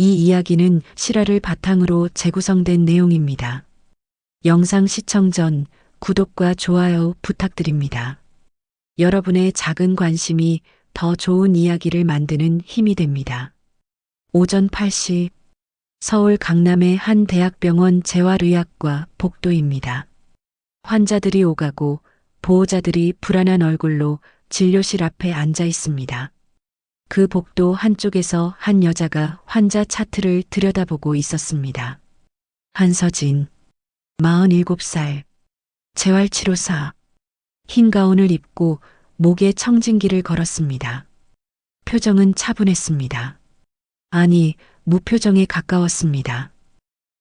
이 이야기는 실화를 바탕으로 재구성된 내용입니다. 영상 시청 전 구독과 좋아요 부탁드립니다. 여러분의 작은 관심이 더 좋은 이야기를 만드는 힘이 됩니다. 오전 8시 서울 강남의 한 대학병원 재활의학과 복도입니다. 환자들이 오가고 보호자들이 불안한 얼굴로 진료실 앞에 앉아 있습니다. 그 복도 한쪽에서 한 여자가 환자 차트를 들여다보고 있었습니다. 한서진, 47살, 재활치료사, 흰 가운을 입고 목에 청진기를 걸었습니다. 표정은 차분했습니다. 아니, 무표정에 가까웠습니다.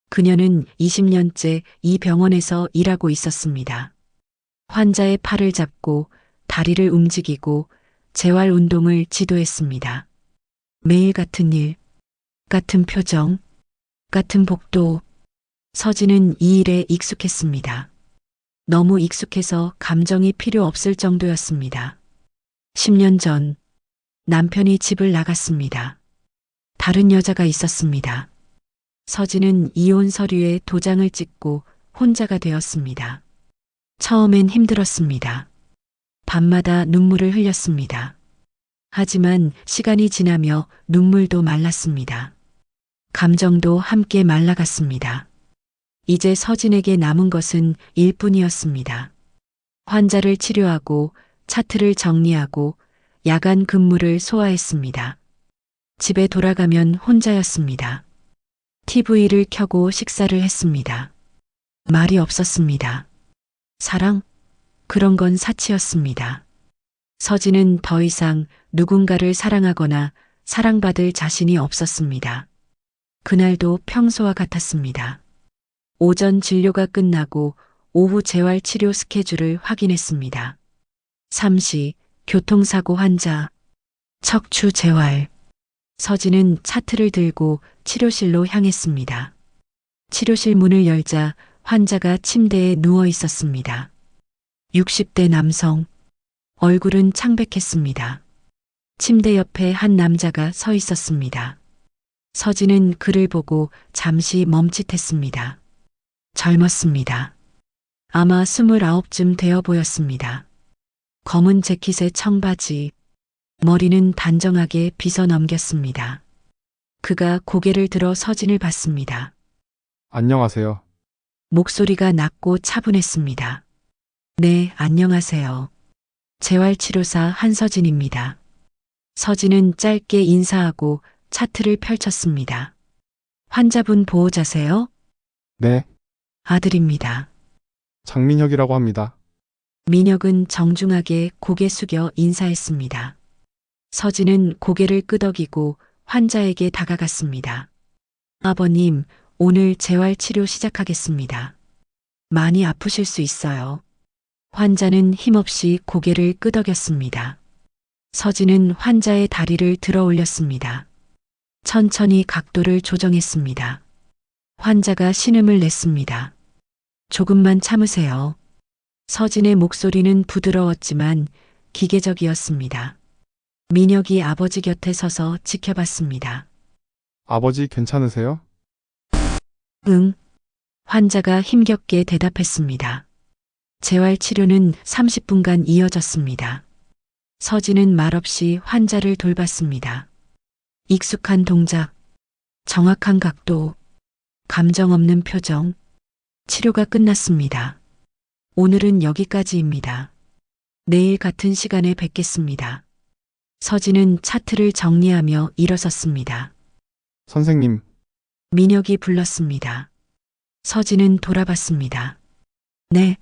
그녀는 20년째 이 병원에서 일하고 있었습니다. 환자의 팔을 잡고 다리를 움직이고 재활 운동을 지도했습니다. 매일 같은 일, 같은 표정, 같은 복도. 서진은 이 일에 익숙했습니다. 너무 익숙해서 감정이 필요 없을 정도였습니다. 10년 전 남편이 집을 나갔습니다. 다른 여자가 있었습니다. 서진은 이혼 서류에 도장을 찍고 혼자가 되었습니다. 처음엔 힘들었습니다. 밤마다 눈물을 흘렸습니다. 하지만 시간이 지나며 눈물도 말랐습니다. 감정도 함께 말라갔습니다. 이제 서진에게 남은 것은 일뿐이었습니다. 환자를 치료하고 차트를 정리하고 야간 근무를 소화했습니다. 집에 돌아가면 혼자였습니다. TV를 켜고 식사를 했습니다. 말이 없었습니다. 사랑? 그런 건 사치였습니다. 서진은 더 이상 누군가를 사랑하거나 사랑받을 자신이 없었습니다. 그날도 평소와 같았습니다. 오전 진료가 끝나고 오후 재활치료 스케줄을 확인했습니다. 3시 교통사고 환자, 척추 재활. 서진은 차트를 들고 치료실로 향했습니다. 치료실 문을 열자 환자가 침대에 누워 있었습니다. 60대 남성, 얼굴은 창백했습니다. 침대 옆에 한 남자가 서 있었습니다. 서진은 그를 보고 잠시 멈칫했습니다. 젊었습니다. 아마 29쯤 되어 보였습니다. 검은 재킷에 청바지, 머리는 단정하게 빗어 넘겼습니다. 그가 고개를 들어 서진을 봤습니다. 안녕하세요. 목소리가 낮고 차분했습니다. 네, 안녕하세요. 재활치료사 한서진입니다. 서진은 짧게 인사하고 차트를 펼쳤습니다. 환자분 보호자세요? 네, 아들입니다. 장민혁이라고 합니다. 민혁은 정중하게 고개 숙여 인사했습니다. 서진은 고개를 끄덕이고 환자에게 다가갔습니다. 아버님, 오늘 재활치료 시작하겠습니다. 많이 아프실 수 있어요. 환자는 힘없이 고개를 끄덕였습니다. 서진은 환자의 다리를 들어 올렸습니다. 천천히 각도를 조정했습니다. 환자가 신음을 냈습니다. 조금만 참으세요. 서진의 목소리는 부드러웠지만 기계적이었습니다. 민혁이 아버지 곁에 서서 지켜봤습니다. 아버지 괜찮으세요? 응. 환자가 힘겹게 대답했습니다. 재활치료는 30분간 이어졌습니다. 서진은 말없이 환자를 돌봤습니다. 익숙한 동작, 정확한 각도, 감정 없는 표정. 치료가 끝났습니다. 오늘은 여기까지입니다. 내일 같은 시간에 뵙겠습니다. 서진은 차트를 정리하며 일어섰습니다. 선생님, 민혁이 불렀습니다. 서진은 돌아봤습니다. 네,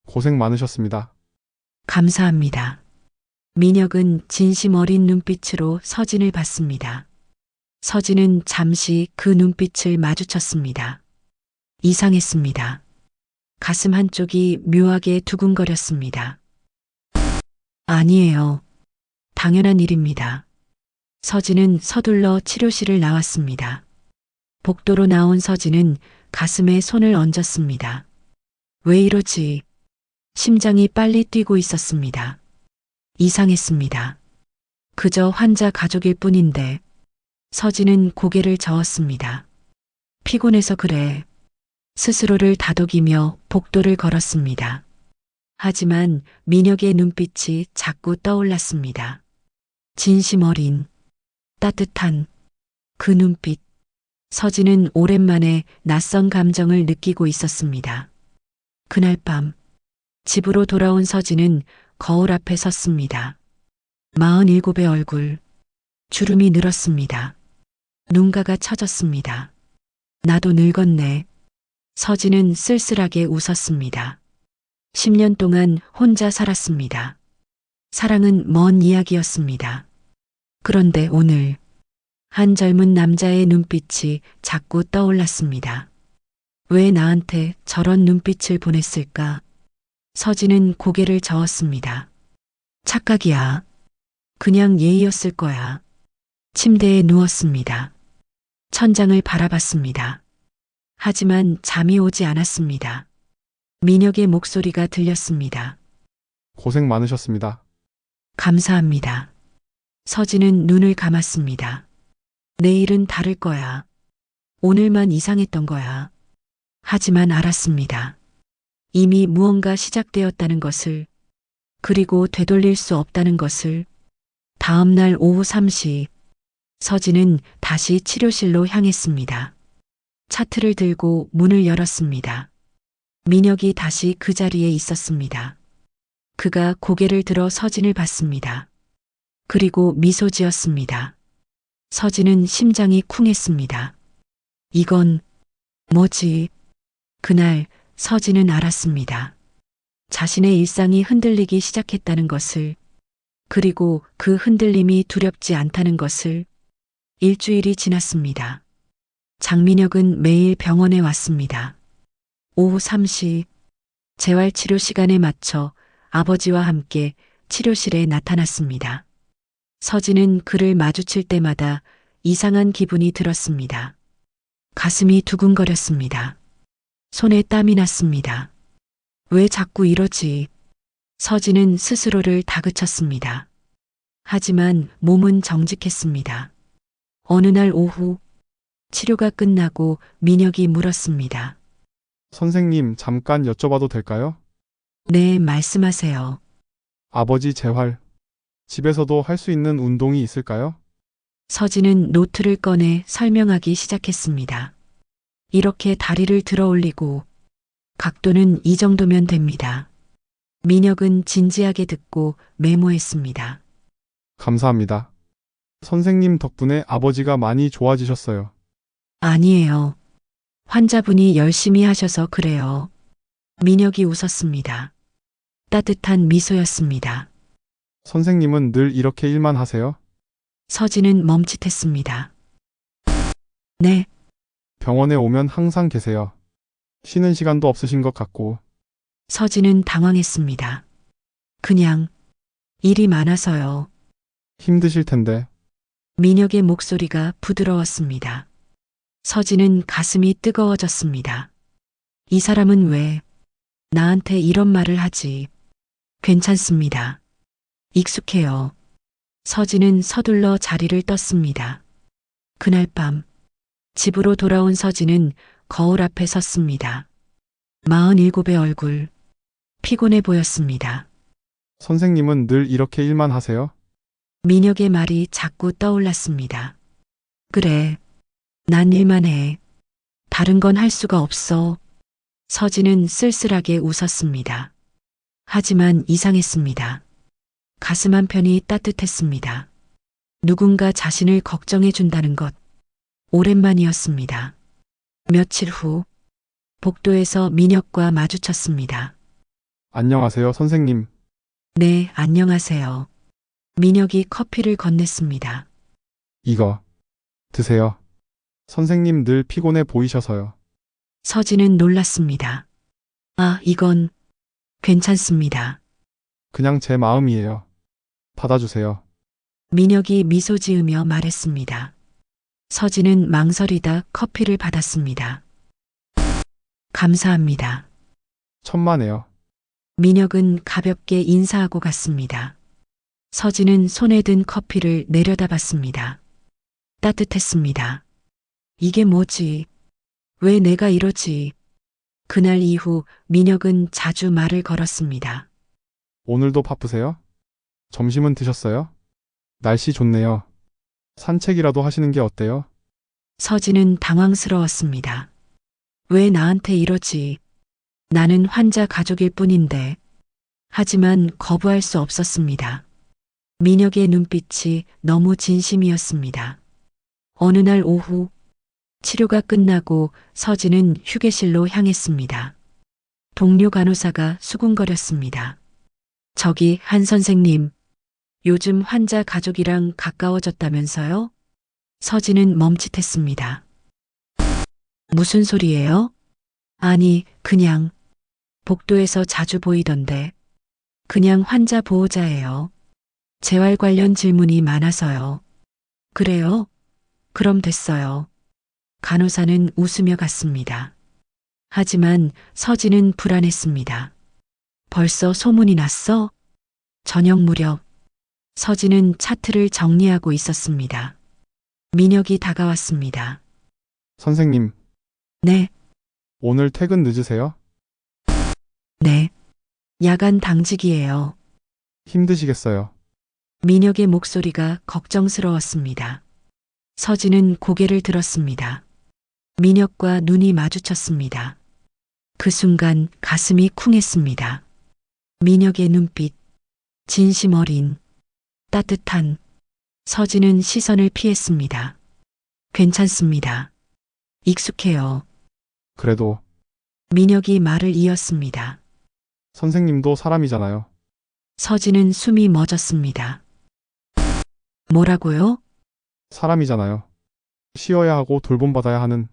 고생 많으셨습니다. 감사합니다. 민혁은 진심 어린 눈빛으로 서진을 봤습니다. 서진은 잠시 그 눈빛을 마주쳤습니다. 이상했습니다. 가슴 한쪽이 묘하게 두근거렸습니다. 아니에요. 당연한 일입니다. 서진은 서둘러 치료실을 나왔습니다. 복도로 나온 서진은 가슴에 손을 얹었습니다. 왜 이러지? 심장이 빨리 뛰고 있었습니다. 이상했습니다. 그저 환자 가족일 뿐인데 서진은 고개를 저었습니다. 피곤해서 그래. 스스로를 다독이며 복도를 걸었습니다. 하지만 민혁의 눈빛이 자꾸 떠올랐습니다. 진심 어린, 따뜻한 그 눈빛. 서진은 오랜만에 낯선 감정을 느끼고 있었습니다. 그날 밤, 집으로 돌아온 서진은 거울 앞에 섰습니다. 47의 얼굴, 주름이 늘었습니다. 눈가가 처졌습니다. 나도 늙었네. 서진은 쓸쓸하게 웃었습니다. 10년 동안 혼자 살았습니다. 사랑은 먼 이야기였습니다. 그런데 오늘 한 젊은 남자의 눈빛이 자꾸 떠올랐습니다. 왜 나한테 저런 눈빛을 보냈을까? 서진은 고개를 저었습니다. 착각이야. 그냥 예의였을 거야. 침대에 누웠습니다. 천장을 바라봤습니다. 하지만 잠이 오지 않았습니다. 민혁의 목소리가 들렸습니다. 고생 많으셨습니다. 감사합니다. 서진은 눈을 감았습니다. 내일은 다를 거야. 오늘만 이상했던 거야. 하지만 알았습니다. 이미 무언가 시작되었다는 것을, 그리고 되돌릴 수 없다는 것을. 다음 날 오후 3시, 서진은 다시 치료실로 향했습니다. 차트를 들고 문을 열었습니다. 민혁이 다시 그 자리에 있었습니다. 그가 고개를 들어 서진을 봤습니다. 그리고 미소 지었습니다. 서진은 심장이 쿵했습니다. 이건 뭐지? 그날 서진은 알았습니다. 자신의 일상이 흔들리기 시작했다는 것을, 그리고 그 흔들림이 두렵지 않다는 것을. 일주일이 지났습니다. 장민혁은 매일 병원에 왔습니다. 오후 3시, 재활치료 시간에 맞춰 아버지와 함께 치료실에 나타났습니다. 서진은 그를 마주칠 때마다 이상한 기분이 들었습니다. 가슴이 두근거렸습니다. 손에 땀이 났습니다. 왜 자꾸 이러지? 서진은 스스로를 다그쳤습니다. 하지만 몸은 정직했습니다. 어느 날 오후, 치료가 끝나고 민혁이 물었습니다. 선생님, 잠깐 여쭤봐도 될까요? 네, 말씀하세요. 아버지 재활. 집에서도 할 수 있는 운동이 있을까요? 서진은 노트를 꺼내 설명하기 시작했습니다. 이렇게 다리를 들어 올리고, 각도는 이 정도면 됩니다. 민혁은 진지하게 듣고 메모했습니다. 감사합니다. 선생님 덕분에 아버지가 많이 좋아지셨어요. 아니에요. 환자분이 열심히 하셔서 그래요. 민혁이 웃었습니다. 따뜻한 미소였습니다. 선생님은 늘 이렇게 일만 하세요? 서진은 멈칫했습니다. 네, 병원에 오면 항상 계세요. 쉬는 시간도 없으신 것 같고. 서진은 당황했습니다. 그냥 일이 많아서요. 힘드실 텐데. 민혁의 목소리가 부드러웠습니다. 서진은 가슴이 뜨거워졌습니다. 이 사람은 왜 나한테 이런 말을 하지? 괜찮습니다. 익숙해요. 서진은 서둘러 자리를 떴습니다. 그날 밤, 집으로 돌아온 서진은 거울 앞에 섰습니다. 47의 얼굴, 피곤해 보였습니다. 선생님은 늘 이렇게 일만 하세요? 민혁의 말이 자꾸 떠올랐습니다. 그래, 난 일만 해. 다른 건 할 수가 없어. 서진은 쓸쓸하게 웃었습니다. 하지만 이상했습니다. 가슴 한편이 따뜻했습니다. 누군가 자신을 걱정해 준다는 것. 오랜만이었습니다. 며칠 후, 복도에서 민혁과 마주쳤습니다. 안녕하세요, 선생님. 네, 안녕하세요. 민혁이 커피를 건넸습니다. 이거 드세요. 선생님 늘 피곤해 보이셔서요. 서진은 놀랐습니다. 아, 이건 괜찮습니다. 그냥 제 마음이에요. 받아주세요. 민혁이 미소 지으며 말했습니다. 서진은 망설이다 커피를 받았습니다. 감사합니다. 천만에요. 민혁은 가볍게 인사하고 갔습니다. 서진은 손에 든 커피를 내려다봤습니다. 따뜻했습니다. 이게 뭐지? 왜 내가 이러지? 그날 이후 민혁은 자주 말을 걸었습니다. 오늘도 바쁘세요? 점심은 드셨어요? 날씨 좋네요. 산책이라도 하시는 게 어때요? 서진은 당황스러웠습니다. 왜 나한테 이러지? 나는 환자 가족일 뿐인데. 하지만 거부할 수 없었습니다. 민혁의 눈빛이 너무 진심이었습니다. 어느 날 오후 치료가 끝나고 서진은 휴게실로 향했습니다. 동료 간호사가 수군거렸습니다. 저기 한 선생님, 요즘 환자 가족이랑 가까워졌다면서요? 서진은 멈칫했습니다. 무슨 소리예요? 아니, 그냥 복도에서 자주 보이던데. 그냥 환자 보호자예요. 재활 관련 질문이 많아서요. 그래요? 그럼 됐어요. 간호사는 웃으며 갔습니다. 하지만 서진은 불안했습니다. 벌써 소문이 났어? 저녁 무렵 서진은 차트를 정리하고 있었습니다. 민혁이 다가왔습니다. 선생님, 네, 오늘 퇴근 늦으세요? 네. 야간 당직이에요. 힘드시겠어요? 민혁의 목소리가 걱정스러웠습니다. 서진은 고개를 들었습니다. 민혁과 눈이 마주쳤습니다. 그 순간 가슴이 쿵했습니다. 민혁의 눈빛, 진심 어린, 따뜻한. 서진은 시선을 피했습니다. 괜찮습니다. 익숙해요. 그래도 민혁이 말을 이었습니다. 선생님도 사람이잖아요. 서진은 숨이 멎었습니다. 뭐라고요? 사람이잖아요. 쉬어야 하고 돌봄받아야 하는.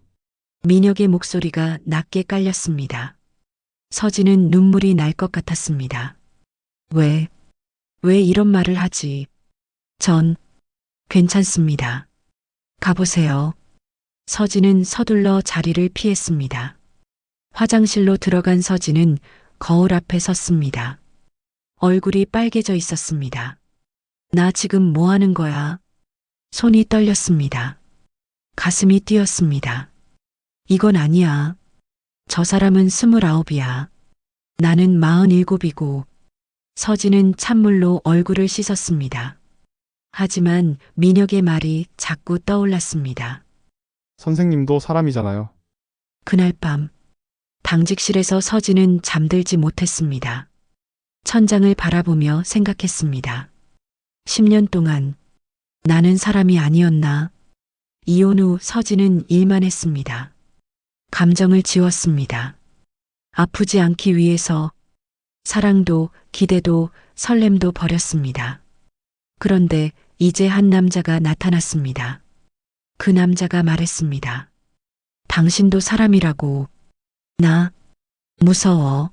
민혁의 목소리가 낮게 깔렸습니다. 서진은 눈물이 날 것 같았습니다. 왜 이런 말을 하지? 전 괜찮습니다. 가보세요. 서진은 서둘러 자리를 피했습니다. 화장실로 들어간 서진은 거울 앞에 섰습니다. 얼굴이 빨개져 있었습니다. 나 지금 뭐 하는 거야? 손이 떨렸습니다. 가슴이 뛰었습니다. 이건 아니야. 저 사람은 29이야. 나는 47이고. 서진은 찬물로 얼굴을 씻었습니다. 하지만 민혁의 말이 자꾸 떠올랐습니다. 선생님도 사람이잖아요. 그날 밤 당직실에서 서진은 잠들지 못했습니다. 천장을 바라보며 생각했습니다. 10년 동안 나는 사람이 아니었나? 이혼 후 서진은 일만 했습니다. 감정을 지웠습니다. 아프지 않기 위해서 사랑도 기대도 설렘도 버렸습니다. 그런데 이제 한 남자가 나타났습니다. 그 남자가 말했습니다. 당신도 사람이라고. 나 무서워.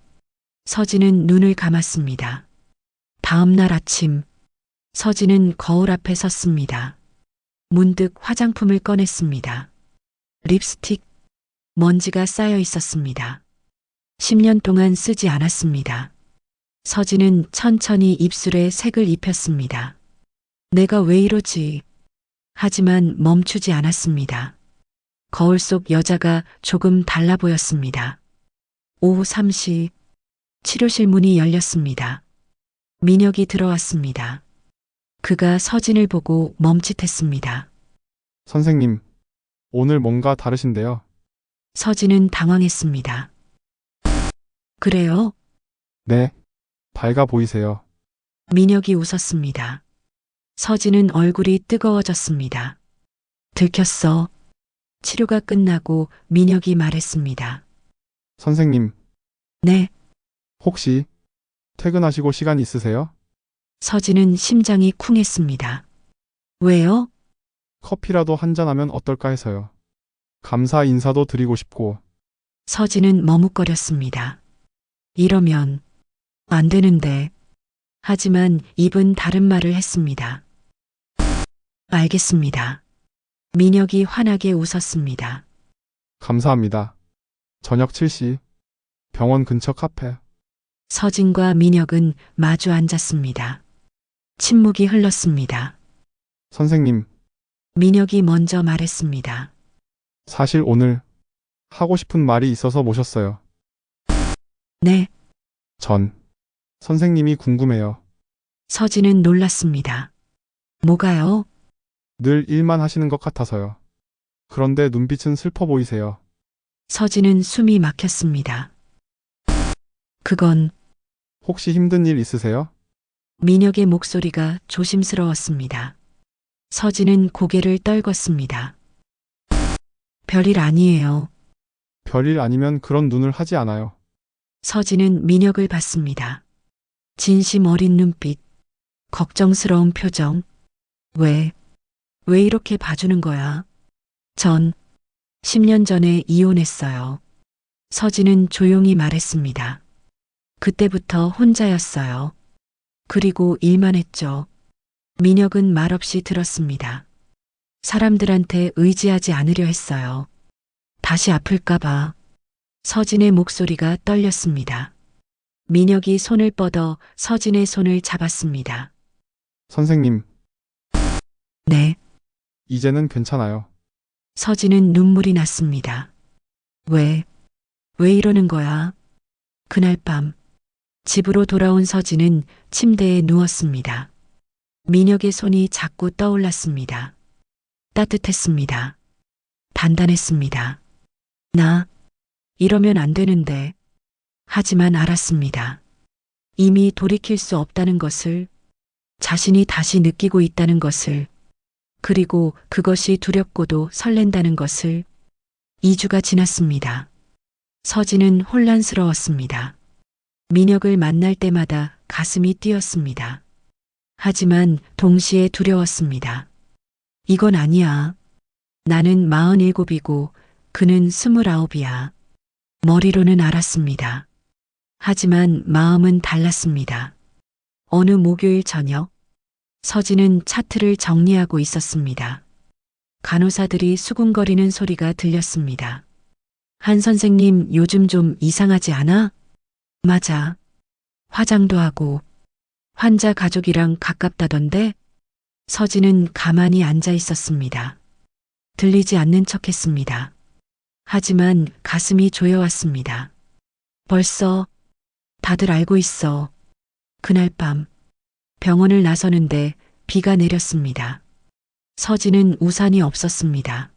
서진은 눈을 감았습니다. 다음 날 아침 서진은 거울 앞에 섰습니다. 문득 화장품을 꺼냈습니다. 립스틱, 먼지가 쌓여 있었습니다. 10년 동안 쓰지 않았습니다. 서진은 천천히 입술에 색을 입혔습니다. 내가 왜 이러지? 하지만 멈추지 않았습니다. 거울 속 여자가 조금 달라 보였습니다. 오후 3시 치료실 문이 열렸습니다. 민혁이 들어왔습니다. 그가 서진을 보고 멈칫했습니다. 선생님, 오늘 뭔가 다르신데요. 서진은 당황했습니다. 그래요? 네, 밝아 보이세요. 민혁이 웃었습니다. 서진은 얼굴이 뜨거워졌습니다. 들켰어. 치료가 끝나고 민혁이 말했습니다. 선생님, 네. 혹시 퇴근하시고 시간 있으세요? 서진은 심장이 쿵했습니다. 왜요? 커피라도 한잔하면 어떨까 해서요. 감사 인사도 드리고 싶고. 서진은 머뭇거렸습니다. 이러면 안 되는데. 하지만 입은 다른 말을 했습니다. 알겠습니다. 민혁이 환하게 웃었습니다. 감사합니다. 저녁 7시 병원 근처 카페. 서진과 민혁은 마주 앉았습니다. 침묵이 흘렀습니다. 선생님, 민혁이 먼저 말했습니다. 사실 오늘 하고 싶은 말이 있어서 모셨어요. 네, 전 선생님이 궁금해요. 서진은 놀랐습니다. 뭐가요? 늘 일만 하시는 것 같아서요. 그런데 눈빛은 슬퍼 보이세요. 서진은 숨이 막혔습니다. 그건 혹시 힘든 일 있으세요? 민혁의 목소리가 조심스러웠습니다. 서진은 고개를 떨궜습니다. 별일 아니에요. 별일 아니면 그런 눈을 하지 않아요. 서진은 민혁을 봤습니다. 진심 어린 눈빛, 걱정스러운 표정. 왜 이렇게 봐주는 거야? 전 10년 전에 이혼했어요. 서진은 조용히 말했습니다. 그때부터 혼자였어요. 그리고 일만 했죠. 민혁은 말없이 들었습니다. 사람들한테 의지하지 않으려 했어요. 다시 아플까봐. 서진의 목소리가 떨렸습니다. 민혁이 손을 뻗어 서진의 손을 잡았습니다. 선생님, 네, 이제는 괜찮아요. 서진은 눈물이 났습니다. 왜 이러는 거야? 그날 밤, 집으로 돌아온 서진은 침대에 누웠습니다. 민혁의 손이 자꾸 떠올랐습니다. 따뜻했습니다. 단단했습니다. 나, 이러면 안 되는데. 하지만 알았습니다. 이미 돌이킬 수 없다는 것을, 자신이 다시 느끼고 있다는 것을, 그리고 그것이 두렵고도 설렌다는 것을. 2주가 지났습니다. 서진은 혼란스러웠습니다. 민혁을 만날 때마다 가슴이 뛰었습니다. 하지만 동시에 두려웠습니다. 이건 아니야. 나는 47이고 그는 29이야. 머리로는 알았습니다. 하지만 마음은 달랐습니다. 어느 목요일 저녁, 서진은 차트를 정리하고 있었습니다. 간호사들이 수군거리는 소리가 들렸습니다. 한 선생님 요즘 좀 이상하지 않아? 맞아. 화장도 하고 환자 가족이랑 가깝다던데? 서진은 가만히 앉아 있었습니다. 들리지 않는 척 했습니다. 하지만 가슴이 조여왔습니다. 벌써 다들 알고 있어. 그날 밤 병원을 나서는데 비가 내렸습니다. 서진은 우산이 없었습니다.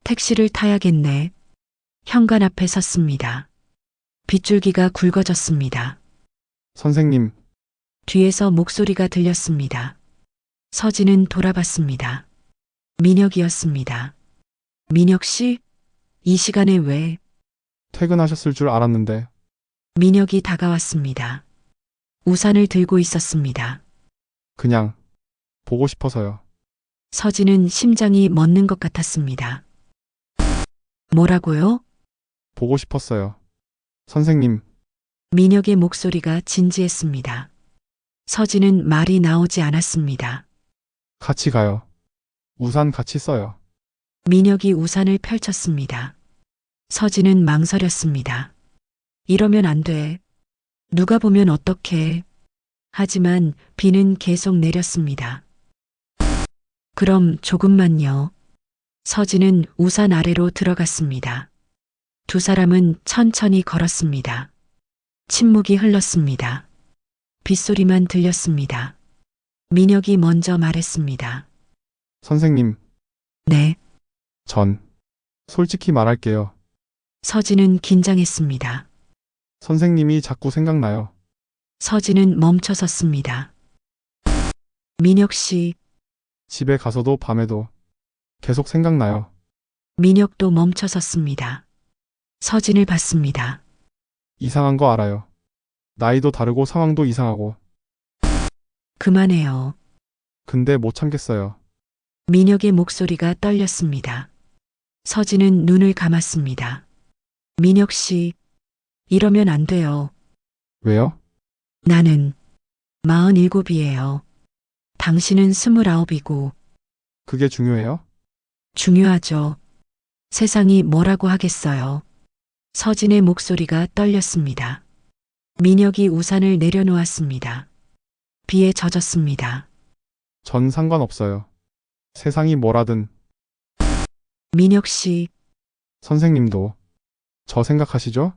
택시를 타야겠네. 현관 앞에 섰습니다. 빗줄기가 굵어졌습니다. 선생님, 뒤에서 목소리가 들렸습니다. 서진은 돌아봤습니다. 민혁이었습니다. 민혁 씨? 이 시간에 왜? 퇴근하셨을 줄 알았는데 민혁이 다가왔습니다. 우산을 들고 있었습니다. 그냥 보고 싶어서요. 서진은 심장이 멎는 것 같았습니다. 뭐라고요? 보고 싶었어요. 선생님, 민혁의 목소리가 진지했습니다. 서진은 말이 나오지 않았습니다. 같이 가요. 우산 같이 써요. 민혁이 우산을 펼쳤습니다. 서진은 망설였습니다. 이러면 안 돼. 누가 보면 어떡해. 하지만 비는 계속 내렸습니다. 그럼 조금만요. 서진은 우산 아래로 들어갔습니다. 두 사람은 천천히 걸었습니다. 침묵이 흘렀습니다. 빗소리만 들렸습니다. 민혁이 먼저 말했습니다. 선생님, 네. 전 솔직히 말할게요. 서진은 긴장했습니다. 선생님이 자꾸 생각나요. 서진은 멈춰 섰습니다. 민혁 씨, 집에 가서도 밤에도 계속 생각나요. 민혁도 멈춰 섰습니다. 서진을 봤습니다. 이상한 거 알아요. 나이도 다르고 상황도 이상하고. 그만해요. 근데 못 참겠어요. 민혁의 목소리가 떨렸습니다. 서진은 눈을 감았습니다. 민혁 씨, 이러면 안 돼요. 왜요? 나는 47이에요. 당신은 29이고 그게 중요해요? 중요하죠. 세상이 뭐라고 하겠어요. 서진의 목소리가 떨렸습니다. 민혁이 우산을 내려놓았습니다. 비에 젖었습니다. 전 상관없어요. 세상이 뭐라든 민혁 씨, 선생님도 저 생각하시죠?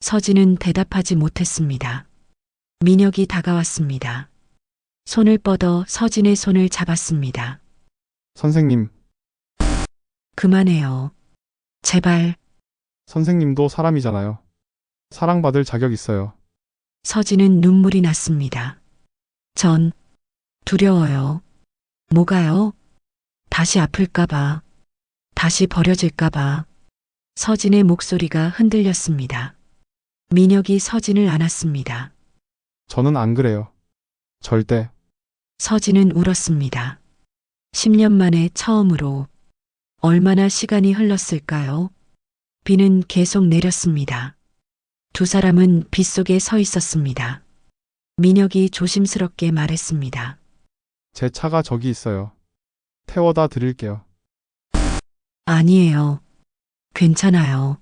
서진은 대답하지 못했습니다. 민혁이 다가왔습니다. 손을 뻗어 서진의 손을 잡았습니다. 선생님, 그만해요. 제발. 선생님도 사람이잖아요. 사랑받을 자격 있어요. 서진은 눈물이 났습니다. 전 두려워요. 뭐가요? 다시 아플까봐. 다시 버려질까봐. 서진의 목소리가 흔들렸습니다. 민혁이 서진을 안았습니다. 저는 안 그래요. 절대. 서진은 울었습니다. 10년 만에 처음으로. 얼마나 시간이 흘렀을까요? 비는 계속 내렸습니다. 두 사람은 빗속에 서 있었습니다. 민혁이 조심스럽게 말했습니다. 제 차가 저기 있어요. 태워다 드릴게요. 아니에요. 괜찮아요.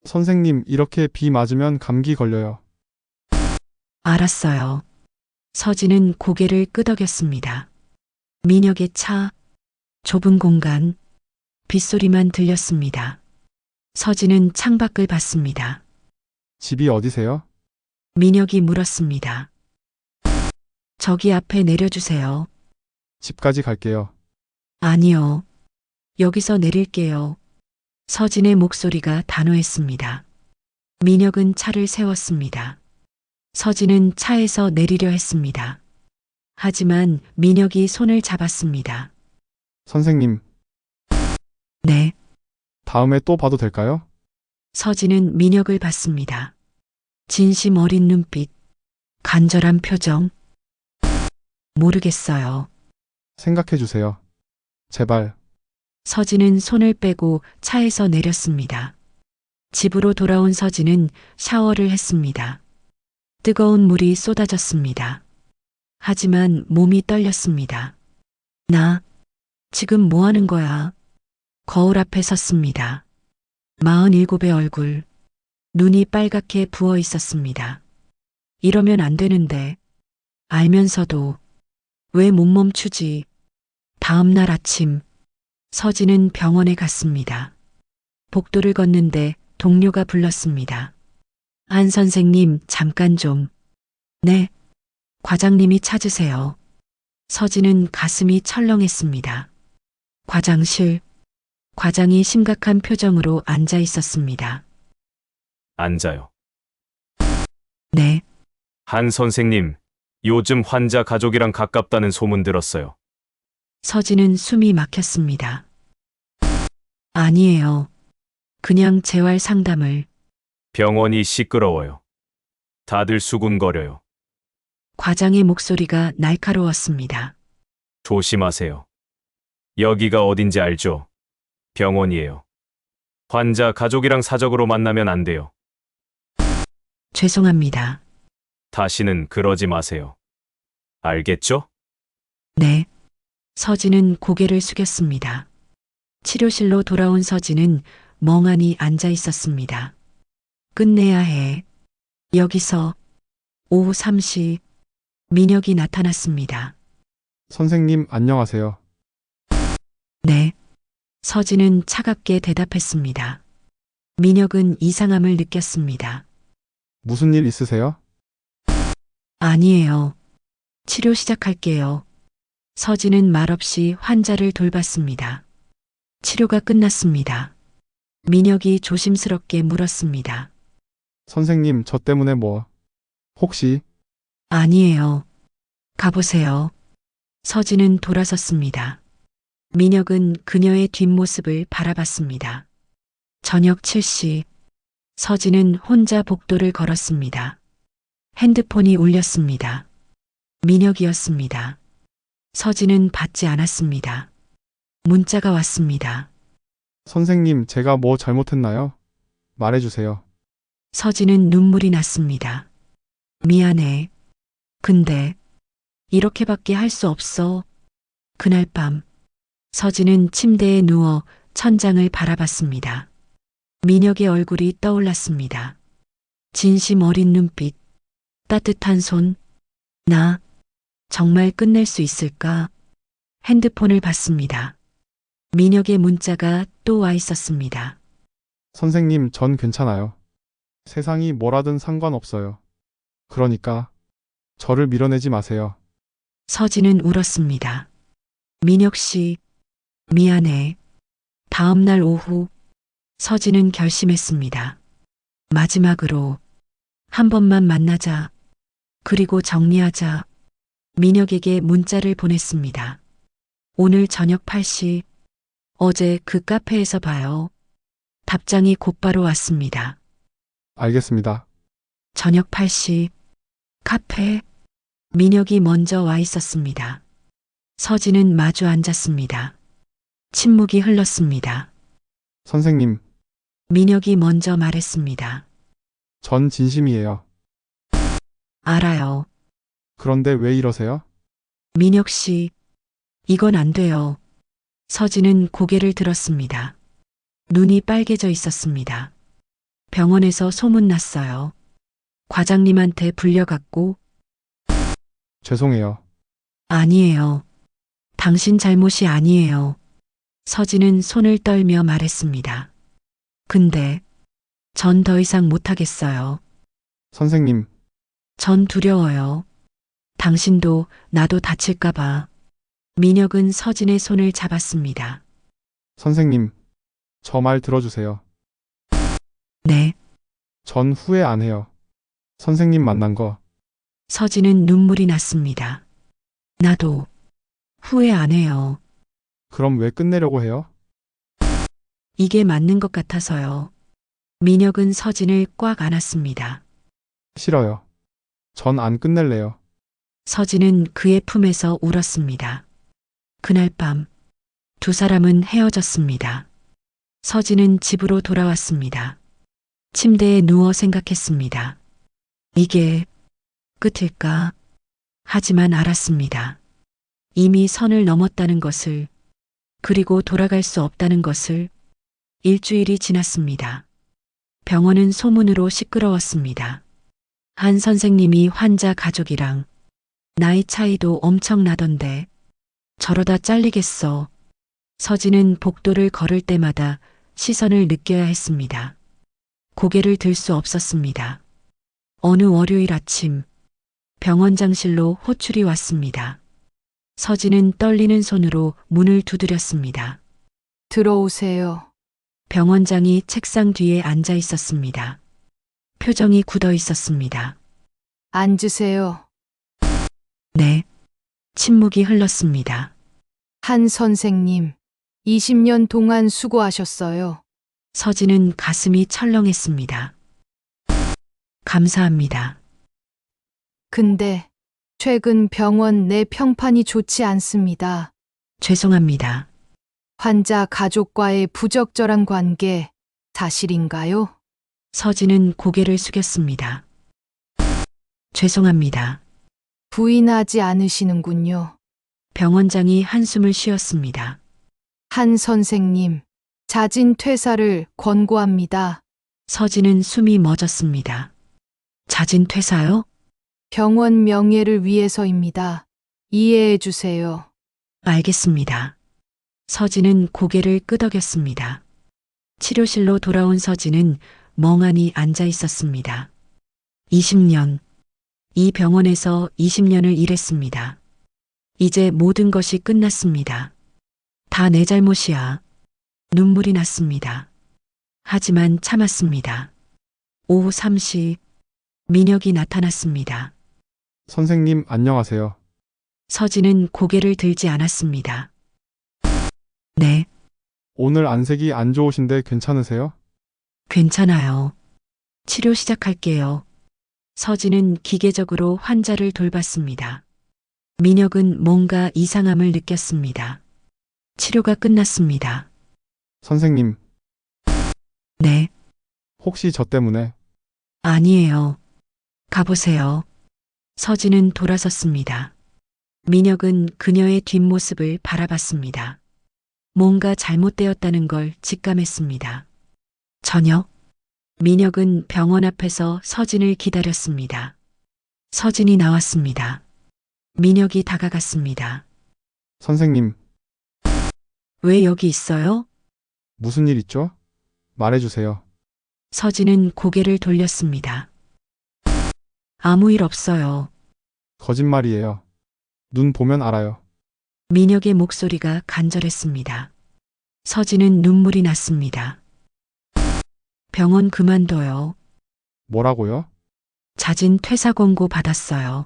선생님, 이렇게 비 맞으면 감기 걸려요. 알았어요. 서진은 고개를 끄덕였습니다. 민혁의 차, 좁은 공간, 빗소리만 들렸습니다. 서진은 창밖을 봤습니다. 집이 어디세요? 민혁이 물었습니다. 저기 앞에 내려주세요. 집까지 갈게요. 아니요. 여기서 내릴게요. 서진의 목소리가 단호했습니다. 민혁은 차를 세웠습니다. 서진은 차에서 내리려 했습니다. 하지만 민혁이 손을 잡았습니다. 선생님, 네. 다음에 또 봐도 될까요? 서진은 민혁을 봤습니다. 진심 어린 눈빛, 간절한 표정. 모르겠어요. 생각해 주세요. 제발. 서진은 손을 빼고 차에서 내렸습니다. 집으로 돌아온 서진은 샤워를 했습니다. 뜨거운 물이 쏟아졌습니다. 하지만 몸이 떨렸습니다. 나 지금 뭐 하는 거야? 거울 앞에 섰습니다. 47의 얼굴, 눈이 빨갛게 부어 있었습니다. 이러면 안 되는데, 알면서도 왜 못 멈추지? 다음 날 아침, 서진은 병원에 갔습니다. 복도를 걷는데 동료가 불렀습니다. 안 선생님, 잠깐 좀. 네, 과장님이 찾으세요. 서진은 가슴이 철렁했습니다. 과장실, 과장이 심각한 표정으로 앉아 있었습니다. 앉아요. 네, 한 선생님, 요즘 환자 가족이랑 가깝다는 소문 들었어요. 서진은 숨이 막혔습니다. 아니에요. 그냥 재활 상담을. 병원이 시끄러워요. 다들 수군거려요. 과장의 목소리가 날카로웠습니다. 조심하세요. 여기가 어딘지 알죠? 병원이에요. 환자 가족이랑 사적으로 만나면 안 돼요. 죄송합니다. 다시는 그러지 마세요. 알겠죠? 네. 서진은 고개를 숙였습니다. 치료실로 돌아온 서진은 멍하니 앉아 있었습니다. 끝내야 해. 여기서 오후 3시 민혁이 나타났습니다. 선생님, 안녕하세요. 네. 서진은 차갑게 대답했습니다. 민혁은 이상함을 느꼈습니다. 무슨 일 있으세요? 아니에요. 치료 시작할게요. 서진은 말없이 환자를 돌봤습니다. 치료가 끝났습니다. 민혁이 조심스럽게 물었습니다. 선생님, 저 때문에 뭐? 혹시 아니에요. 가보세요. 서진은 돌아섰습니다. 민혁은 그녀의 뒷모습을 바라봤습니다. 저녁 7시, 서진은 혼자 복도를 걸었습니다. 핸드폰이 울렸습니다. 민혁이었습니다. 서진은 받지 않았습니다. 문자가 왔습니다. 선생님, 제가 뭐 잘못했나요? 말해주세요. 서진은 눈물이 났습니다. 미안해. 근데 이렇게밖에 할 수 없어. 그날 밤 서진은 침대에 누워 천장을 바라봤습니다. 민혁의 얼굴이 떠올랐습니다. 진심 어린 눈빛, 따뜻한 손. 나 정말 끝낼 수 있을까? 핸드폰을 봤습니다. 민혁의 문자가 또 와 있었습니다. 선생님, 전 괜찮아요. 세상이 뭐라든 상관없어요. 그러니까 저를 밀어내지 마세요. 서진은 울었습니다. 민혁 씨, 미안해. 다음 날 오후, 서진은 결심했습니다. 마지막으로 한 번만 만나자. 그리고 정리하자. 민혁에게 문자를 보냈습니다. 오늘 저녁 8시, 어제 그 카페에서 봐요. 답장이 곧바로 왔습니다. 알겠습니다. 저녁 8시, 카페. 민혁이 먼저 와 있었습니다. 서진은 마주 앉았습니다. 침묵이 흘렀습니다. 선생님, 민혁이 먼저 말했습니다. 전 진심이에요. 알아요. 그런데 왜 이러세요? 민혁 씨, 이건 안 돼요. 서진은 고개를 들었습니다. 눈이 빨개져 있었습니다. 병원에서 소문났어요. 과장님한테 불려갔고, 죄송해요. 아니에요. 당신 잘못이 아니에요. 서진은 손을 떨며 말했습니다. 근데 전 더 이상 못하겠어요. 선생님, 전 두려워요. 당신도 나도 다칠까봐. 민혁은 서진의 손을 잡았습니다. 선생님, 저 말 들어주세요. 네. 전 후회 안 해요. 선생님 만난 거. 서진은 눈물이 났습니다. 나도 후회 안 해요. 그럼 왜 끝내려고 해요? 이게 맞는 것 같아서요. 민혁은 서진을 꽉 안았습니다. 싫어요. 전 안 끝낼래요. 서진은 그의 품에서 울었습니다. 그날 밤 두 사람은 헤어졌습니다. 서진은 집으로 돌아왔습니다. 침대에 누워 생각했습니다. 이게 끝일까? 하지만 알았습니다. 이미 선을 넘었다는 것을, 그리고 돌아갈 수 없다는 것을. 일주일이 지났습니다. 병원은 소문으로 시끄러웠습니다. 한 선생님이 환자 가족이랑 나이 차이도 엄청나던데 저러다 잘리겠어. 서진은 복도를 걸을 때마다 시선을 느껴야 했습니다. 고개를 들 수 없었습니다. 어느 월요일 아침 병원장실로 호출이 왔습니다. 서진은 떨리는 손으로 문을 두드렸습니다. 들어오세요. 병원장이 책상 뒤에 앉아 있었습니다. 표정이 굳어 있었습니다. 앉으세요. 네. 침묵이 흘렀습니다. 한 선생님, 20년 동안 수고하셨어요. 서진은 가슴이 철렁했습니다. 감사합니다. 근데 최근 병원 내 평판이 좋지 않습니다. 죄송합니다. 환자 가족과의 부적절한 관계 사실인가요? 서진은 고개를 숙였습니다. 죄송합니다. 부인하지 않으시는군요. 병원장이 한숨을 쉬었습니다. 한 선생님, 자진 퇴사를 권고합니다. 서진은 숨이 멎었습니다. 자진 퇴사요? 병원 명예를 위해서입니다. 이해해 주세요. 알겠습니다. 서진은 고개를 끄덕였습니다. 치료실로 돌아온 서진은 멍하니 앉아 있었습니다. 20년. 이 병원에서 20년을 일했습니다. 이제 모든 것이 끝났습니다. 다 내 잘못이야. 눈물이 났습니다. 하지만 참았습니다. 오후 3시 민혁이 나타났습니다. 선생님, 안녕하세요. 서진은 고개를 들지 않았습니다. 네, 오늘 안색이 안 좋으신데 괜찮으세요? 괜찮아요. 치료 시작할게요. 서진은 기계적으로 환자를 돌봤습니다. 민혁은 뭔가 이상함을 느꼈습니다. 치료가 끝났습니다. 선생님, 네, 혹시 저 때문에 아니에요. 가보세요. 서진은 돌아섰습니다. 민혁은 그녀의 뒷모습을 바라봤습니다. 뭔가 잘못되었다는 걸 직감했습니다. 저녁, 민혁은 병원 앞에서 서진을 기다렸습니다. 서진이 나왔습니다. 민혁이 다가갔습니다. 선생님, 왜 여기 있어요? 무슨 일 있죠? 말해주세요. 서진은 고개를 돌렸습니다. 아무 일 없어요. 거짓말이에요. 눈 보면 알아요. 민혁의 목소리가 간절했습니다. 서진은 눈물이 났습니다. 병원 그만둬요. 뭐라고요? 자진 퇴사 권고 받았어요.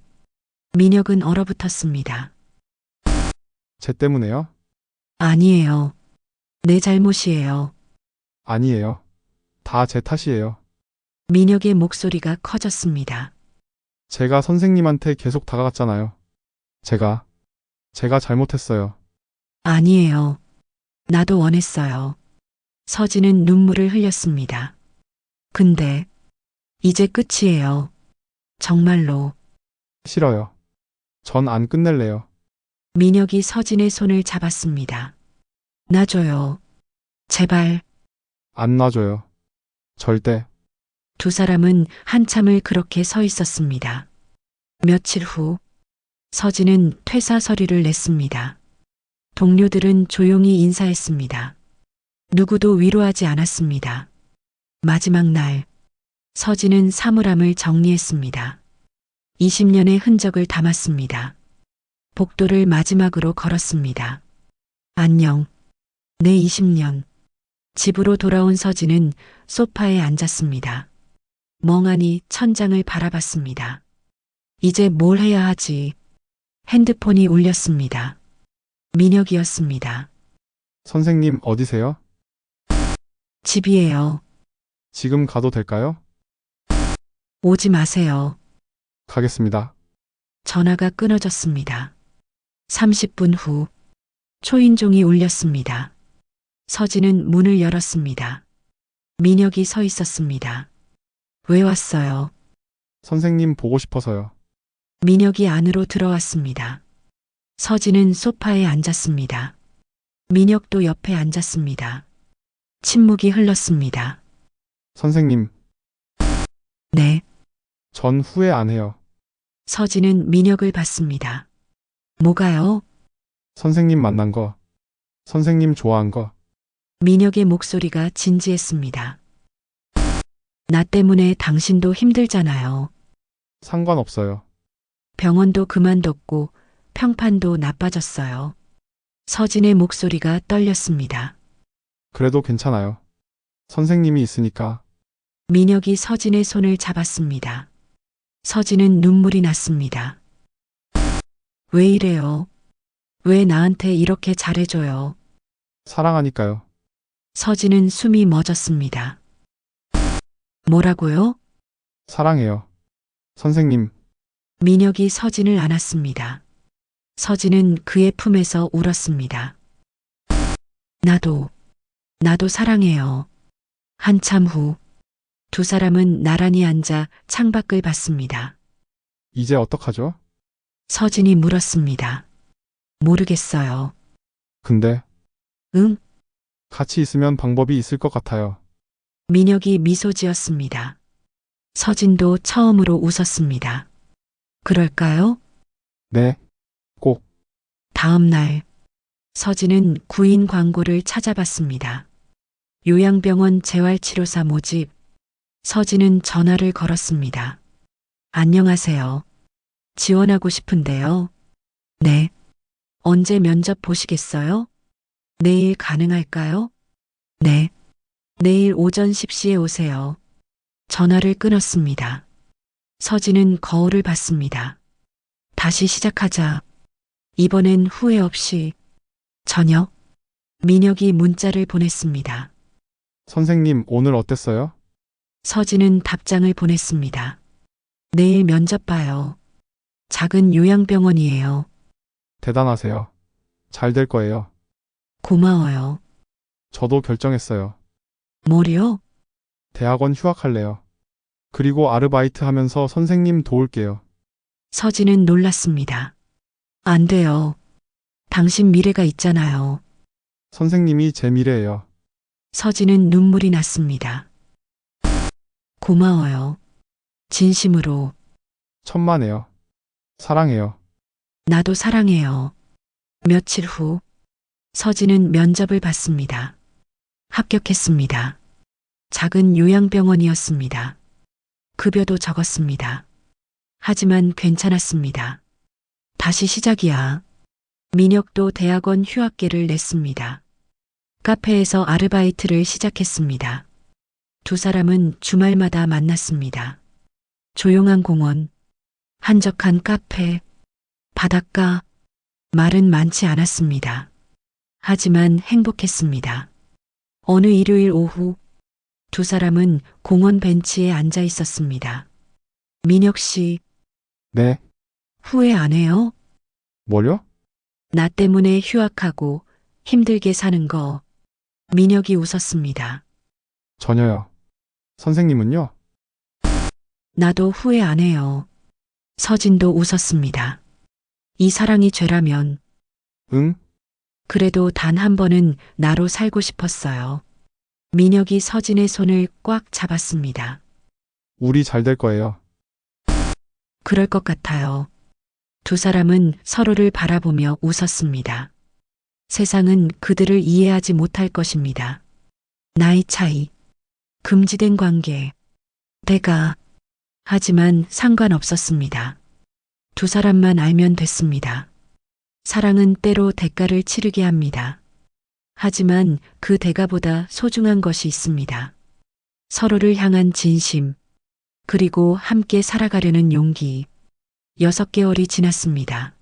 민혁은 얼어붙었습니다. 쟤 때문에요? 아니에요. 내 잘못이에요. 아니에요. 다 제 탓이에요. 민혁의 목소리가 커졌습니다. 제가 선생님한테 계속 다가갔잖아요. 제가 잘못했어요. 아니에요. 나도 원했어요. 서진은 눈물을 흘렸습니다. 근데 이제 끝이에요. 정말로. 싫어요. 전 안 끝낼래요. 민혁이 서진의 손을 잡았습니다. 놔줘요. 제발. 안 놔줘요. 절대. 두 사람은 한참을 그렇게 서 있었습니다. 며칠 후 서진은 퇴사 서류를 냈습니다. 동료들은 조용히 인사했습니다. 누구도 위로하지 않았습니다. 마지막 날 서진은 사물함을 정리했습니다. 20년의 흔적을 담았습니다. 복도를 마지막으로 걸었습니다. 안녕. 내 20년. 집으로 돌아온 서진은 소파에 앉았습니다. 멍하니 천장을 바라봤습니다. 이제 뭘 해야 하지? 핸드폰이 울렸습니다. 민혁이었습니다. 선생님 어디세요? 집이에요. 지금 가도 될까요? 오지 마세요. 가겠습니다. 전화가 끊어졌습니다. 30분 후 초인종이 울렸습니다. 서진은 문을 열었습니다. 민혁이 서 있었습니다. 왜 왔어요? 선생님 보고 싶어서요. 민혁이 안으로 들어왔습니다. 서진은 소파에 앉았습니다. 민혁도 옆에 앉았습니다. 침묵이 흘렀습니다. 선생님, 네. 전 후회 안 해요. 서진은 민혁을 봤습니다. 뭐가요? 선생님 만난 거, 선생님 좋아한 거, 민혁의 목소리가 진지했습니다. 나 때문에 당신도 힘들잖아요. 상관없어요. 병원도 그만뒀고 평판도 나빠졌어요. 서진의 목소리가 떨렸습니다. 그래도 괜찮아요. 선생님이 있으니까. 민혁이 서진의 손을 잡았습니다. 서진은 눈물이 났습니다. 왜 이래요? 왜 나한테 이렇게 잘해줘요? 사랑하니까요. 서진은 숨이 멎었습니다. 뭐라고요? 사랑해요. 선생님, 민혁이 서진을 안았습니다. 서진은 그의 품에서 울었습니다. 나도 사랑해요. 한참 후 두 사람은 나란히 앉아 창밖을 봤습니다. 이제 어떡하죠? 서진이 물었습니다. 모르겠어요. 근데 응? 같이 있으면 방법이 있을 것 같아요. 민혁이 미소 지었습니다. 서진도 처음으로 웃었습니다. 그럴까요? 네, 꼭. 다음 날 서진은 구인 광고를 찾아봤습니다. 요양병원 재활치료사 모집. 서진은 전화를 걸었습니다. 안녕하세요. 지원하고 싶은데요. 네. 언제 면접 보시겠어요? 내일 가능할까요? 네. 내일 오전 10시에 오세요. 전화를 끊었습니다. 서진은 거울을 봤습니다. 다시 시작하자. 이번엔 후회 없이. 저녁. 민혁이 문자를 보냈습니다. 선생님 오늘 어땠어요? 서진은 답장을 보냈습니다. 내일 면접 봐요. 작은 요양병원이에요. 대단하세요. 잘 될 거예요. 고마워요. 저도 결정했어요. 뭐요? 대학원 휴학할래요. 그리고 아르바이트 하면서 선생님 도울게요. 서진은 놀랐습니다. 안 돼요. 당신 미래가 있잖아요. 선생님이 제 미래예요. 서진은 눈물이 났습니다. 고마워요. 진심으로. 천만에요. 사랑해요. 나도 사랑해요. 며칠 후 서진은 면접을 봤습니다. 합격했습니다. 작은 요양병원이었습니다. 급여도 적었습니다. 하지만 괜찮았습니다. 다시 시작이야. 민혁도 대학원 휴학계를 냈습니다. 카페에서 아르바이트를 시작했습니다. 두 사람은 주말마다 만났습니다. 조용한 공원, 한적한 카페, 바닷가, 말은 많지 않았습니다. 하지만 행복했습니다. 어느 일요일 오후 두 사람은 공원 벤치에 앉아 있었습니다. 민혁 씨, 네, 후회 안 해요? 뭘요? 나 때문에 휴학하고 힘들게 사는 거. 민혁이 웃었습니다. 전혀요. 선생님은요? 나도 후회 안 해요. 서진도 웃었습니다. 이 사랑이 죄라면 응? 그래도 단 한 번은 나로 살고 싶었어요. 민혁이 서진의 손을 꽉 잡았습니다. 우리 잘 될 거예요. 그럴 것 같아요. 두 사람은 서로를 바라보며 웃었습니다. 세상은 그들을 이해하지 못할 것입니다. 나이 차이, 금지된 관계, 대가. 하지만 상관없었습니다. 두 사람만 알면 됐습니다. 사랑은 때로 대가를 치르게 합니다. 하지만 그 대가보다 소중한 것이 있습니다. 서로를 향한 진심, 그리고 함께 살아가려는 용기. 6개월이 지났습니다.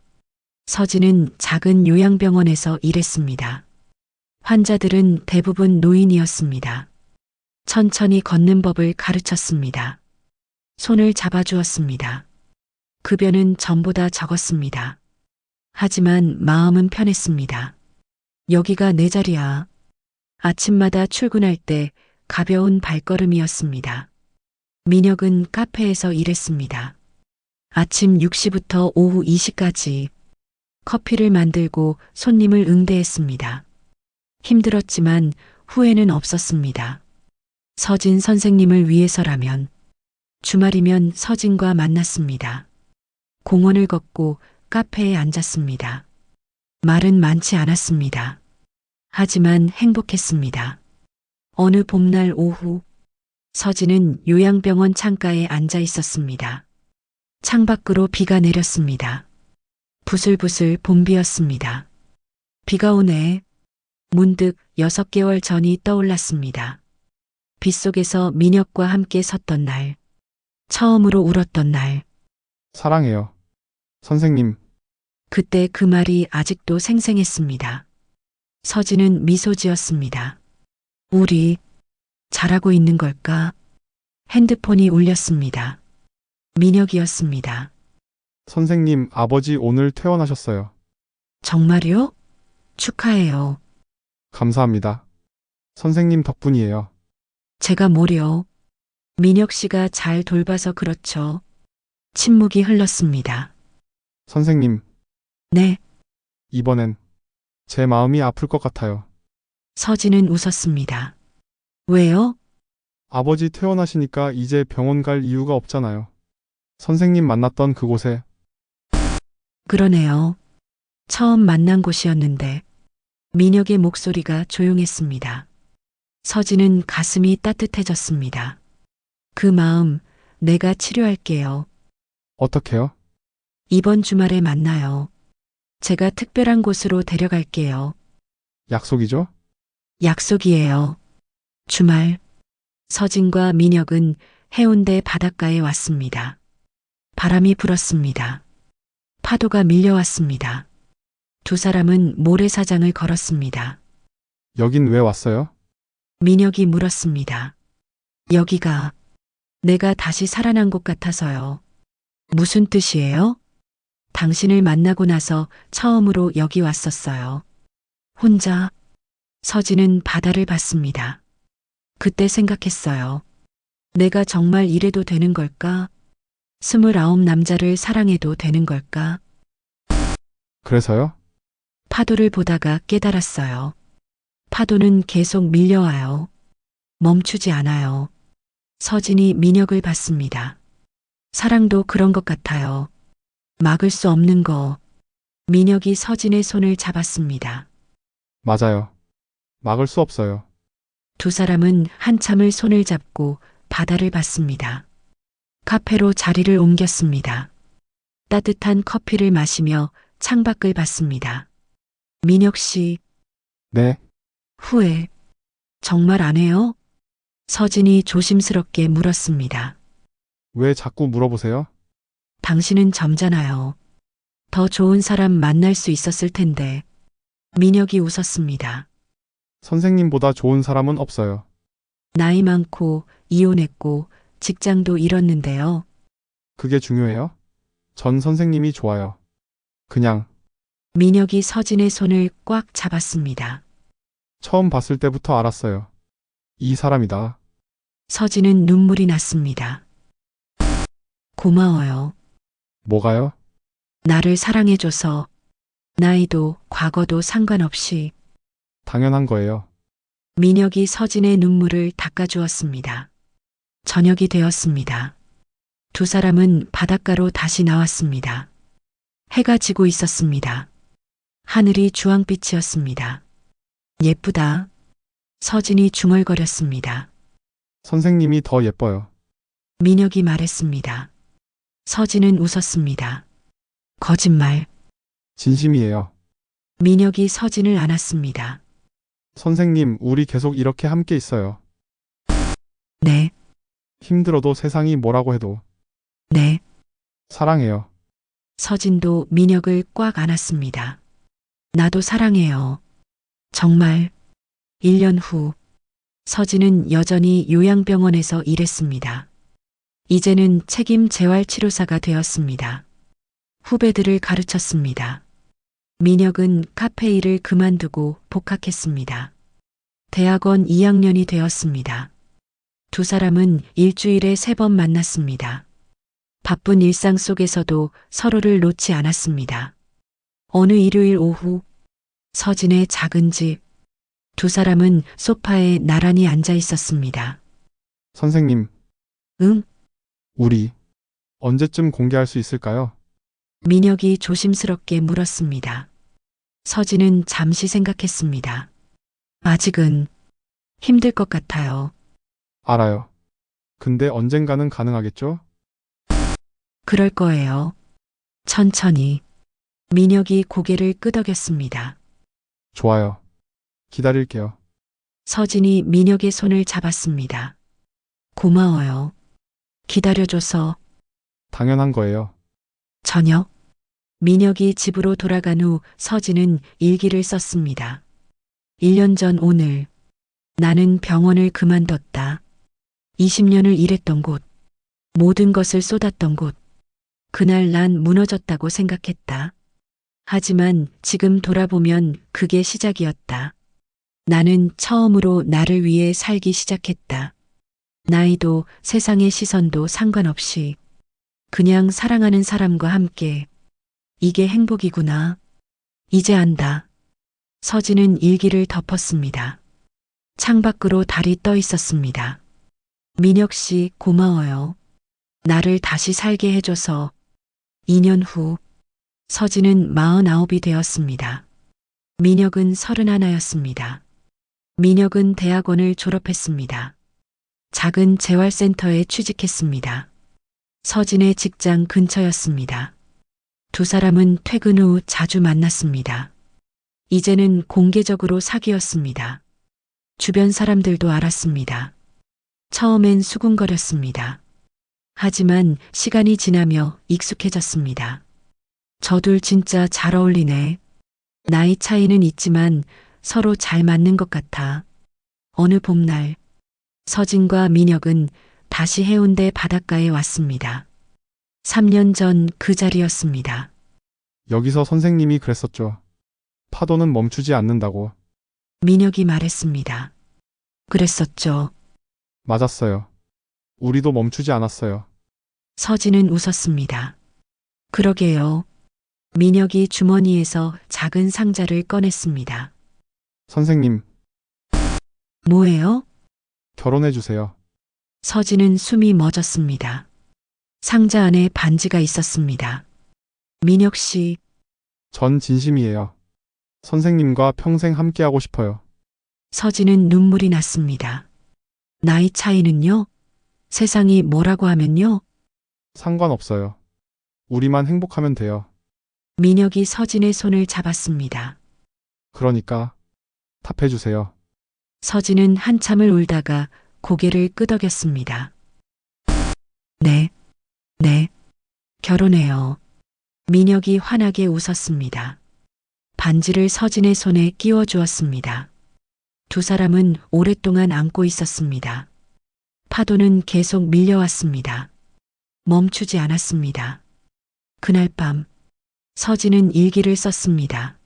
서진은 작은 요양병원에서 일했습니다. 환자들은 대부분 노인이었습니다. 천천히 걷는 법을 가르쳤습니다. 손을 잡아주었습니다. 급여는 전보다 적었습니다. 하지만 마음은 편했습니다. 여기가 내 자리야. 아침마다 출근할 때 가벼운 발걸음이었습니다. 민혁은 카페에서 일했습니다. 아침 6시부터 오후 2시까지 커피를 만들고 손님을 응대했습니다. 힘들었지만 후회는 없었습니다. 서진 선생님을 위해서라면 주말이면 서진과 만났습니다. 공원을 걷고 카페에 앉았습니다. 말은 많지 않았습니다. 하지만 행복했습니다. 어느 봄날 오후 서진은 요양병원 창가에 앉아 있었습니다. 창밖으로 비가 내렸습니다. 부슬부슬 봄비였습니다. 비가 오네. 문득 6개월 전이 떠올랐습니다. 빗속에서 민혁과 함께 섰던 날, 처음으로 울었던 날, 사랑해요. 선생님, 그때 그 말이 아직도 생생했습니다. 서진은 미소 지었습니다. 우리 잘하고 있는 걸까? 핸드폰이 울렸습니다. 민혁이었습니다. 선생님, 아버지 오늘 퇴원하셨어요. 정말요? 축하해요. 감사합니다. 선생님 덕분이에요. 제가 뭐려? 민혁 씨가 잘 돌봐서 그렇죠. 침묵이 흘렀습니다. 선생님, 네, 이번엔 제 마음이 아플 것 같아요. 서진은 웃었습니다. 왜요? 아버지 퇴원하시니까 이제 병원 갈 이유가 없잖아요. 선생님 만났던 그곳에 그러네요. 처음 만난 곳이었는데 민혁의 목소리가 조용했습니다. 서진은 가슴이 따뜻해졌습니다. 그 마음 내가 치료할게요. 어떻게요? 이번 주말에 만나요. 제가 특별한 곳으로 데려갈게요. 약속이죠? 약속이에요. 주말 서진과 민혁은 해운대 바닷가에 왔습니다. 바람이 불었습니다. 파도가 밀려왔습니다. 두 사람은 모래사장을 걸었습니다. 여긴 왜 왔어요? 민혁이 물었습니다. 여기가 내가 다시 살아난 곳 같아서요. 무슨 뜻이에요? 당신을 만나고 나서 처음으로 여기 왔었어요. 혼자. 서진은 바다를 봤습니다. 그때 생각했어요. 내가 정말 이래도 되는 걸까? 29 남자를 사랑해도 되는 걸까? 그래서요? 파도를 보다가 깨달았어요. 파도는 계속 밀려와요. 멈추지 않아요. 서진이 민혁을 봤습니다. 사랑도 그런 것 같아요. 막을 수 없는 거, 민혁이 서진의 손을 잡았습니다. 맞아요. 막을 수 없어요. 두 사람은 한참을 손을 잡고 바다를 봤습니다. 카페로 자리를 옮겼습니다. 따뜻한 커피를 마시며 창밖을 봤습니다. 민혁 씨, 네, 후회 정말 안 해요? 서진이 조심스럽게 물었습니다. 왜 자꾸 물어보세요? 당신은 젊잖아요. 더 좋은 사람 만날 수 있었을 텐데. 민혁이 웃었습니다. 선생님보다 좋은 사람은 없어요. 나이 많고 이혼했고 직장도 잃었는데요. 그게 중요해요? 전 선생님이 좋아요. 그냥 민혁이 서진의 손을 꽉 잡았습니다. 처음 봤을 때부터 알았어요. 이 사람이다. 서진은 눈물이 났습니다. 고마워요. 뭐가요? 나를 사랑해줘서 나이도 과거도 상관없이. 당연한 거예요. 민혁이 서진의 눈물을 닦아주었습니다. 저녁이 되었습니다. 두 사람은 바닷가로 다시 나왔습니다. 해가 지고 있었습니다. 하늘이 주황빛이었습니다. 예쁘다. 서진이 중얼거렸습니다. 선생님이 더 예뻐요. 민혁이 말했습니다. 서진은 웃었습니다. 거짓말. 진심이에요. 민혁이 서진을 안았습니다. 선생님, 우리 계속 이렇게 함께 있어요. 네, 힘들어도 세상이 뭐라고 해도 네. 사랑해요. 서진도 민혁을 꽉 안았습니다. 나도 사랑해요. 정말. 1년 후, 서진은 여전히 요양병원에서 일했습니다. 이제는 책임 재활치료사가 되었습니다. 후배들을 가르쳤습니다. 민혁은 카페 일을 그만두고 복학했습니다. 대학원 2학년이 되었습니다. 두 사람은 일주일에 3번 만났습니다. 바쁜 일상 속에서도 서로를 놓지 않았습니다. 어느 일요일 오후, 서진의 작은 집, 두 사람은 소파에 나란히 앉아 있었습니다. 선생님, 응? 우리 언제쯤 공개할 수 있을까요? 민혁이 조심스럽게 물었습니다. 서진은 잠시 생각했습니다. 아직은 힘들 것 같아요. 알아요. 근데 언젠가는 가능하겠죠? 그럴 거예요. 천천히. 민혁이 고개를 끄덕였습니다. 좋아요. 기다릴게요. 서진이 민혁의 손을 잡았습니다. 고마워요. 기다려줘서. 당연한 거예요. 저녁. 민혁이 집으로 돌아간 후 서진은 일기를 썼습니다. 1년 전 오늘. 나는 병원을 그만뒀다. 20년을 일했던 곳. 모든 것을 쏟았던 곳. 그날 난 무너졌다고 생각했다. 하지만 지금 돌아보면 그게 시작이었다. 나는 처음으로 나를 위해 살기 시작했다. 나이도 세상의 시선도 상관없이 그냥 사랑하는 사람과 함께. 이게 행복이구나. 이제 안다. 서진은 일기를 덮었습니다. 창밖으로 달이 떠 있었습니다. 민혁 씨 고마워요. 나를 다시 살게 해줘서. 2년 후 서진은 49이 되었습니다. 민혁은 31였습니다. 민혁은 대학원을 졸업했습니다. 작은 재활센터에 취직했습니다. 서진의 직장 근처였습니다. 두 사람은 퇴근 후 자주 만났습니다. 이제는 공개적으로 사귀었습니다. 주변 사람들도 알았습니다. 처음엔 수군거렸습니다. 하지만 시간이 지나며 익숙해졌습니다. 저둘 진짜 잘 어울리네. 나이 차이는 있지만 서로 잘 맞는 것 같아. 어느 봄날, 서진과 민혁은 다시 해운대 바닷가에 왔습니다. 3년 전 그 자리였습니다. 여기서 선생님이 그랬었죠. 파도는 멈추지 않는다고. 민혁이 말했습니다. 그랬었죠. 맞았어요. 우리도 멈추지 않았어요. 서진은 웃었습니다. 그러게요. 민혁이 주머니에서 작은 상자를 꺼냈습니다. 선생님, 뭐예요? 결혼해주세요. 서진은 숨이 멎었습니다. 상자 안에 반지가 있었습니다. 민혁 씨, 전 진심이에요. 선생님과 평생 함께하고 싶어요. 서진은 눈물이 났습니다. 나이 차이는요? 세상이 뭐라고 하면요? 상관없어요. 우리만 행복하면 돼요. 민혁이 서진의 손을 잡았습니다. 그러니까 답해주세요. 서진은 한참을 울다가 고개를 끄덕였습니다. 네, 네, 결혼해요. 민혁이 환하게 웃었습니다. 반지를 서진의 손에 끼워 주었습니다. 두 사람은 오랫동안 안고 있었습니다. 파도는 계속 밀려왔습니다. 멈추지 않았습니다. 그날 밤, 서진은 일기를 썼습니다.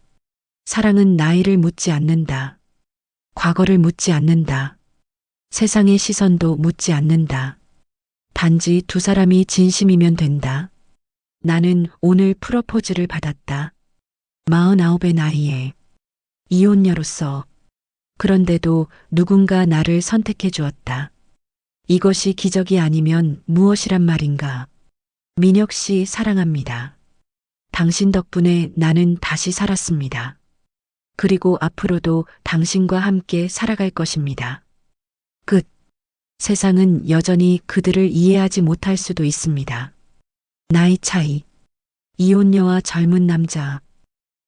사랑은 나이를 묻지 않는다. 과거를 묻지 않는다. 세상의 시선도 묻지 않는다. 단지 두 사람이 진심이면 된다. 나는 오늘 프로포즈를 받았다. 49의 나이에 이혼녀로서. 그런데도 누군가 나를 선택해 주었다. 이것이 기적이 아니면 무엇이란 말인가. 민혁 씨 사랑합니다. 당신 덕분에 나는 다시 살았습니다. 그리고 앞으로도 당신과 함께 살아갈 것입니다. 끝. 세상은 여전히 그들을 이해하지 못할 수도 있습니다. 나이 차이, 이혼녀와 젊은 남자.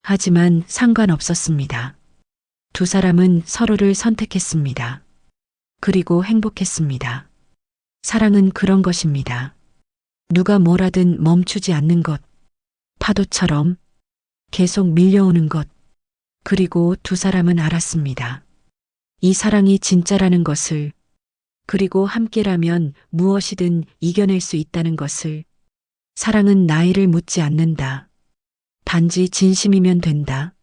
하지만 상관없었습니다. 두 사람은 서로를 선택했습니다. 그리고 행복했습니다. 사랑은 그런 것입니다. 누가 뭐라든 멈추지 않는 것. 파도처럼 계속 밀려오는 것. 그리고 두 사람은 알았습니다. 이 사랑이 진짜라는 것을, 그리고 함께라면 무엇이든 이겨낼 수 있다는 것을. 사랑은 나이를 묻지 않는다. 단지 진심이면 된다.